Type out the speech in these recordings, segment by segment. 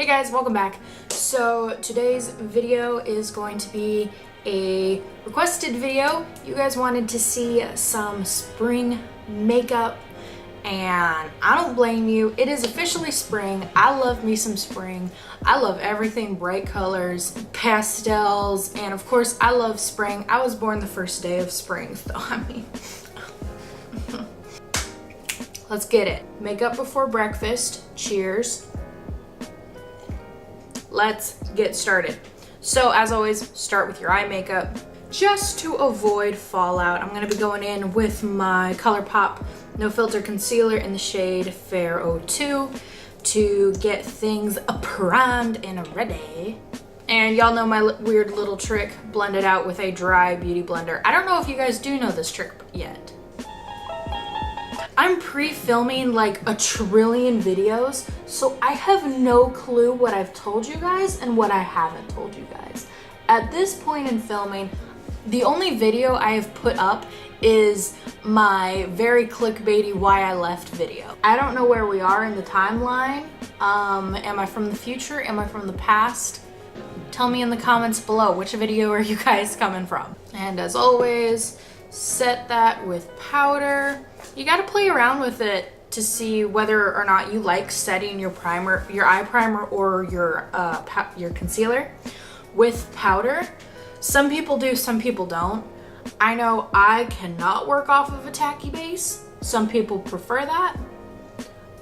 Hey guys, welcome back. So today's video is going to be a requested video. You guys wanted to see some spring makeup and I don't blame you. It is officially spring. I love me some spring. I love everything bright colors, pastels, and of course I love spring. I was born the first day of spring, so I mean, let's get it. Makeup before breakfast. Cheers. Let's get started. So as always, start with your eye makeup. Just to avoid fallout, I'm gonna be going in with my ColourPop No Filter Concealer in the shade Fair 02 to get things primed and ready. And y'all know my weird little trick, blend it out with a dry beauty blender. I don't know if you guys do know this trick yet. I'm pre-filming like a trillion videos, so I have no clue what I've told you guys and what I haven't told you guys. At this point in filming, the only video I have put up is my very clickbaity why I left video. I don't know where we are in the timeline. Am I from the future? Am I from the past? Tell me in the comments below, which video are you guys coming from? And as always, set that with powder. You gotta play around with it to see whether or not you like setting your primer, your eye primer or your concealer with powder. Some people do, some people don't. I know I cannot work off of a tacky base. Some people prefer that.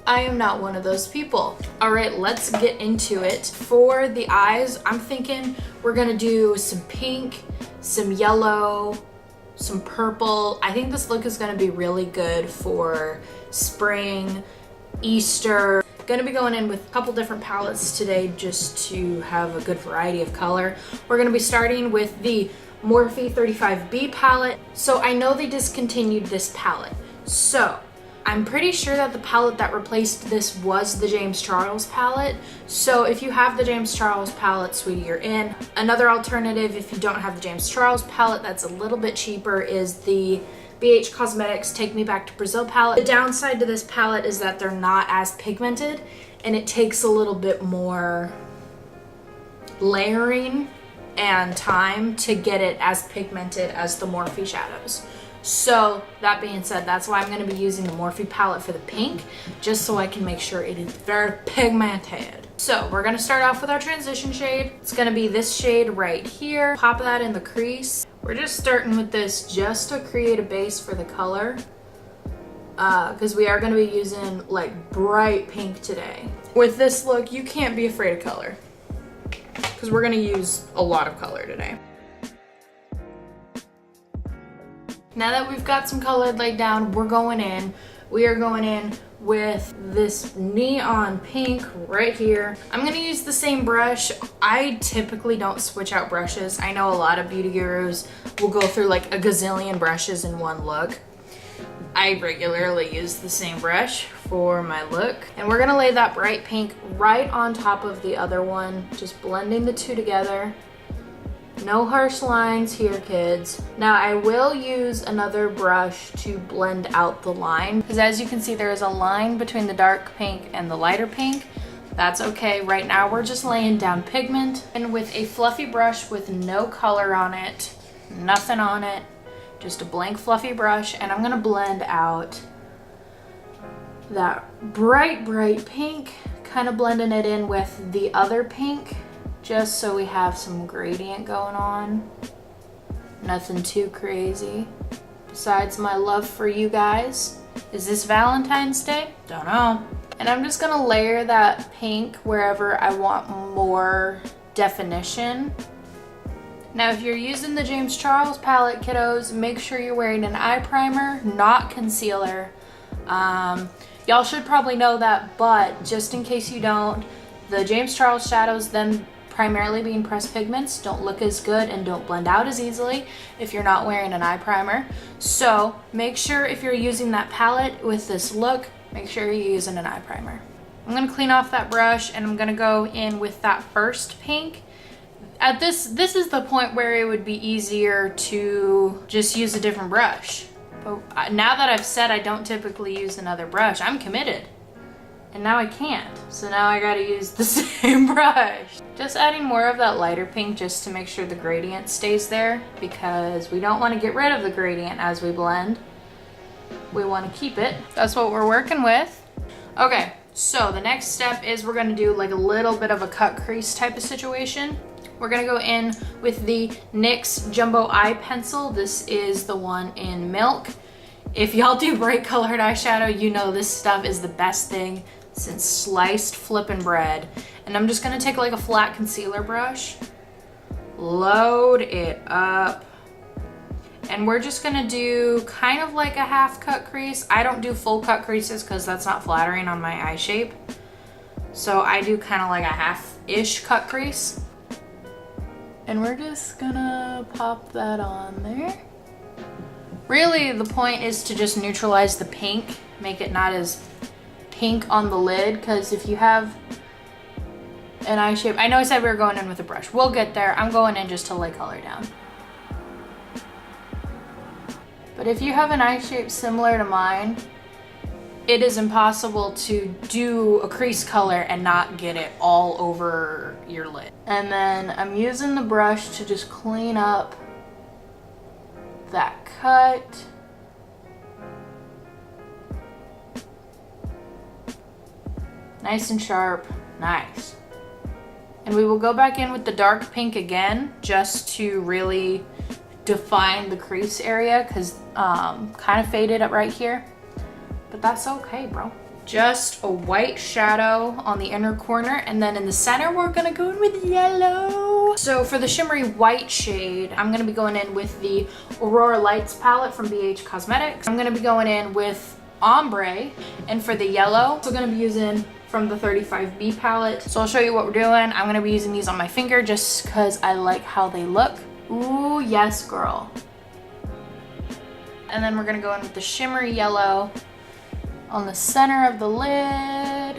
I am not one of those people. All right, let's get into it. For the eyes, I'm thinking we're gonna do some pink, some yellow, some purple. I think this look is going to be really good for spring, Easter. Gonna be going in with a couple different palettes today just to have a good variety of color. We're going to be starting with the Morphe 35B palette. So I know they discontinued this palette. So I'm pretty sure that the palette that replaced this was the James Charles palette. So if you have the James Charles palette, sweetie, you're in. Another alternative, if you don't have the James Charles palette that's a little bit cheaper, is the BH Cosmetics Take Me Back to Brazil palette. The downside to this palette is that they're not as pigmented and it takes a little bit more layering and time to get it as pigmented as the Morphe shadows. So that being said, that's why I'm going to be using the Morphe palette for the pink, just so I can make sure it is very pigmented. So we're going to start off with our transition shade. It's going to be this shade right here. Pop that in the crease. We're just starting with this just to create a base for the color, because we are going to be using like bright pink today. With this look, you can't be afraid of color, because we're going to use a lot of color today. Now that we've got some color laid down, we are going in with this neon pink right here. I'm gonna use the same brush. I typically don't switch out brushes. I know a lot of beauty gurus will go through like a gazillion brushes in one look. I regularly use the same brush for my look. And we're gonna lay that bright pink right on top of the other one, just blending the two together. No harsh lines here, kids. Now I will use another brush to blend out the line, because as you can see, there is a line between the dark pink and the lighter pink. That's okay. Right now we're just laying down pigment, and with a fluffy brush with no color on it, nothing on it, just a blank fluffy brush, and I'm gonna blend out that bright pink, kind of blending it in with the other pink, just so we have some gradient going on. Nothing too crazy. Besides my love for you guys. Is this Valentine's Day? Don't know. And I'm just gonna layer that pink wherever I want more definition. Now if you're using the James Charles palette, kiddos, make sure you're wearing an eye primer, not concealer. Y'all should probably know that, but just in case you don't, the James Charles shadows, them primarily being pressed pigments, don't look as good and don't blend out as easily if you're not wearing an eye primer. So make sure if you're using that palette with this look, make sure you're using an eye primer. I'm gonna clean off that brush and I'm gonna go in with that first pink. At this is the point where it would be easier to just use a different brush. But now that I've said I don't typically use another brush, I'm committed. And now I can't. So now I gotta use the same brush. Just adding more of that lighter pink just to make sure the gradient stays there, because we don't want to get rid of the gradient as we blend. We want to keep it. That's what we're working with. Okay, so the next step is we're gonna do like a little bit of a cut crease type of situation. We're gonna go in with the NYX Jumbo Eye Pencil. This is the one in Milk. If y'all do bright colored eyeshadow, you know this stuff is the best thing since sliced flippin' bread. And I'm just gonna take like a flat concealer brush, load it up, and we're just gonna do kind of like a half cut crease. I don't do full cut creases because that's not flattering on my eye shape. So I do kind of like a half-ish cut crease. And we're just gonna pop that on there. Really, the point is to just neutralize the pink, make it not as pink on the lid, because if you have an eye shape, I know I said we were going in with a brush. We'll get there. I'm going in just to lay color down. But if you have an eye shape similar to mine, it is impossible to do a crease color and not get it all over your lid. And then I'm using the brush to just clean up that cut. Nice and sharp, nice. And we will go back in with the dark pink again, just to really define the crease area, because kind of faded up right here. But that's okay, bro. Just a white shadow on the inner corner, and then in the center we're gonna go in with yellow. So for the shimmery white shade, I'm gonna be going in with the Aurora Lights palette from BH Cosmetics. I'm gonna be going in with ombre, and for the yellow, we're gonna be using from the 35B palette. So I'll show you what we're doing. I'm gonna be using these on my finger just because I like how they look. Ooh, yes, girl. And then we're gonna go in with the shimmery yellow on the center of the lid.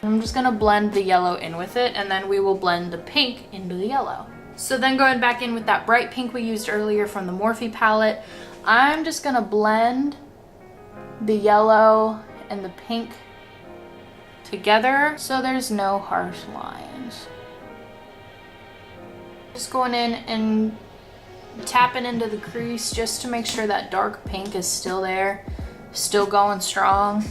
I'm just gonna blend the yellow in with it, and then we will blend the pink into the yellow. So then going back in with that bright pink we used earlier from the Morphe palette, I'm just gonna blend the yellow and the pink together so there's no harsh lines. Just going in and tapping into the crease just to make sure that dark pink is still there, still going strong.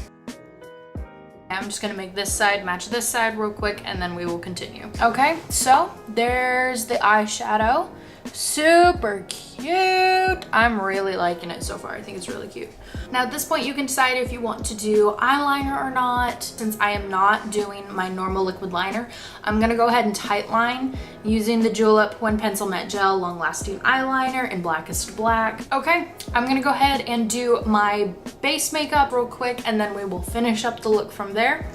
I'm just gonna make this side match this side real quick, and then we will continue. Okay, so there's the eyeshadow. Super cute. I'm really liking it so far. I think it's really cute. Now at this point you can decide if you want to do eyeliner or not. Since I am not doing my normal liquid liner, I'm gonna go ahead and tight line using the Julep One Pencil Matte Gel Long Lasting Eyeliner in Blackest Black. Okay, I'm gonna go ahead and do my base makeup real quick, and then we will finish up the look from there.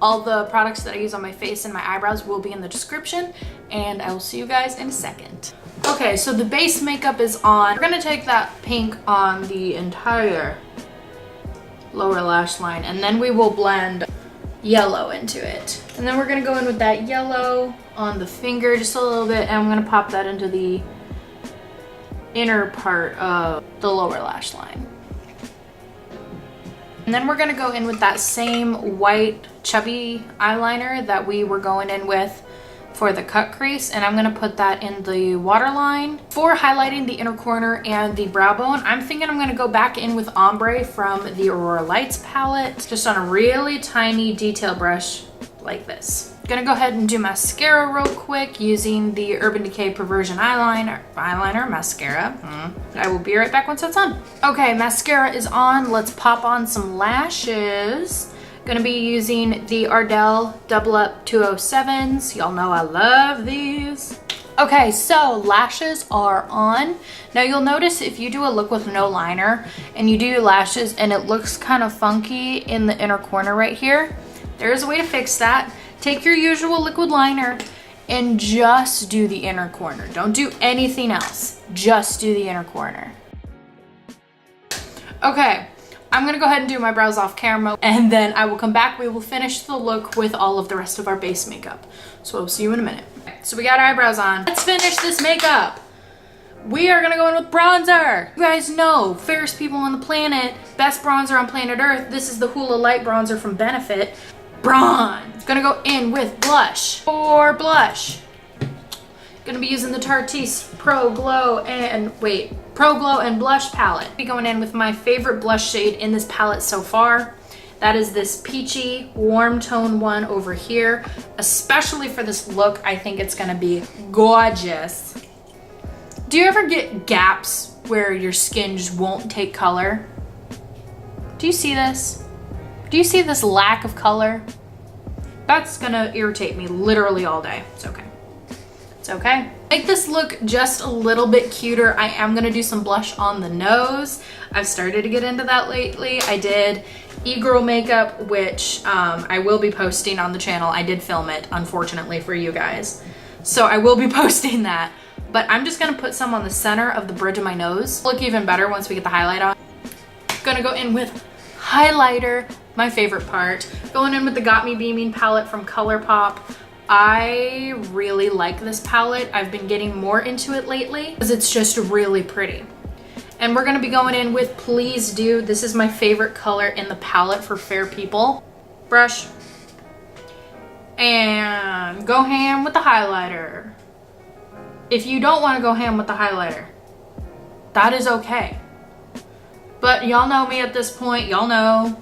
All the products that I use on my face and my eyebrows will be in the description, and I will see you guys in a second. Okay, so the base makeup is on. We're gonna take that pink on the entire lower lash line, and then we will blend yellow into it. And then we're gonna go in with that yellow on the finger just a little bit, and I'm gonna pop that into the inner part of the lower lash line. And then we're gonna go in with that same white chubby eyeliner that we were going in with for the cut crease, and I'm gonna put that in the waterline. For highlighting the inner corner and the brow bone, I'm thinking I'm gonna go back in with ombre from the Aurora Lights palette, just on a really tiny detail brush like this. Gonna go ahead and do mascara real quick using the Urban Decay Perversion mascara. I will be right back once that's on. Okay, mascara is on. Let's pop on some lashes. Gonna be using the Ardell Double Up 207s. Y'all know I love these. Okay, so lashes are on. Now you'll notice if you do a look with no liner and you do your lashes and it looks kind of funky in the inner corner right here, there is a way to fix that. Take your usual liquid liner and just do the inner corner. Don't do anything else. Just do the inner corner. Okay. I'm gonna go ahead and do my brows off camera, and then I will come back. We will finish the look with all of the rest of our base makeup. So I'll see you in a minute. So we got our eyebrows on. Let's finish this makeup. we are gonna go in with bronzer. You guys know, fairest people on the planet, best bronzer on planet Earth. This is the Hoola Light Bronzer from Benefit. Bronze. Gonna go in with blush. For blush, gonna be using the Tarteist Pro Glow and Blush palette. Be going in with my favorite blush shade in this palette so far. That is this peachy warm tone one over here. Especially for this look, I think it's gonna be gorgeous. Do you ever get gaps where your skin just won't take color? Do you see this? Do you see this lack of color? That's gonna irritate me literally all day. It's okay. It's okay. Make this look just a little bit cuter. I am gonna do some blush on the nose. I've started to get into that lately. I did e-girl makeup, which I will be posting on the channel. I did film it, unfortunately for you guys. So I will be posting that. But I'm just gonna put some on the center of the bridge of my nose. Look even better once we get the highlight on. Gonna go in with highlighter, my favorite part. Going in with the Got Me Beaming palette from ColourPop. I really like this palette. I've been getting more into it lately because it's just really pretty. And we're gonna be going in with Please Do. This is my favorite color in the palette for fair people. Brush. And go ham with the highlighter. If you don't wanna go ham with the highlighter, that is okay. But y'all know me at this point, y'all know.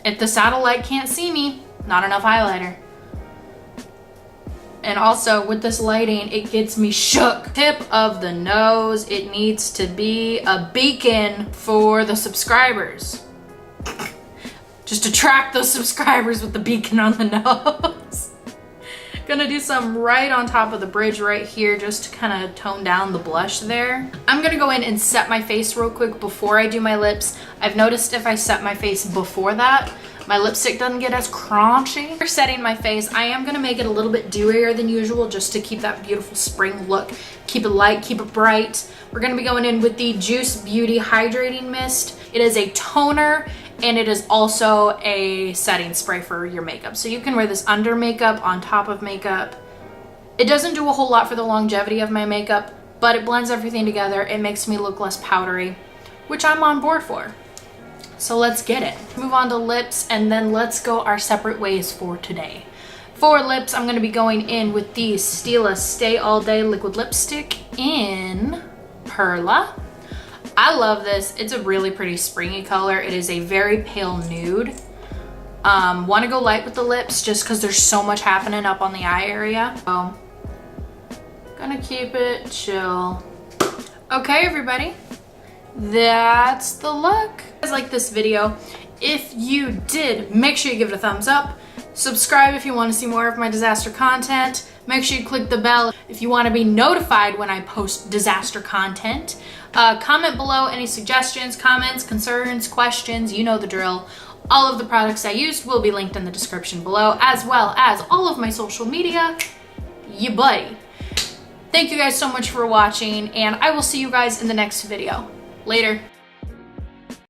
If the satellite can't see me, not enough highlighter. And also with this lighting, it gets me shook. Tip of the nose, it needs to be a beacon for the subscribers. Just attract those subscribers with the beacon on the nose. Gonna do some right on top of the bridge right here just to kind of tone down the blush there. I'm gonna go in and set my face real quick before I do my lips. I've noticed if I set my face before that, my lipstick doesn't get as crunchy. For setting my face, I am gonna make it a little bit dewier than usual just to keep that beautiful spring look. Keep it light, keep it bright. We're gonna be going in with the Juice Beauty Hydrating Mist. It is a toner and it is also a setting spray for your makeup. So you can wear this under makeup, on top of makeup. It doesn't do a whole lot for the longevity of my makeup, but it blends everything together. It makes me look less powdery, which I'm on board for. So let's get it. Move on to lips and then let's go our separate ways for today. For lips, I'm gonna be going in with the Stila Stay All Day Liquid Lipstick in Perla. I love this. It's a really pretty springy color. It is a very pale nude. Want to go light with the lips just because there's so much happening up on the eye area. So, gonna keep it chill. Okay, everybody. That's the look. If you guys like this video, if you did, make sure you give it a thumbs up. Subscribe if you want to see more of my disaster content. Make sure you click the bell if you want to be notified when I post disaster content. Comment below any suggestions, comments, concerns, questions, you know the drill. All of the products I used will be linked in the description below, as well as all of my social media. Ya buddy. Thank you guys so much for watching, and I will see you guys in the next video. Later.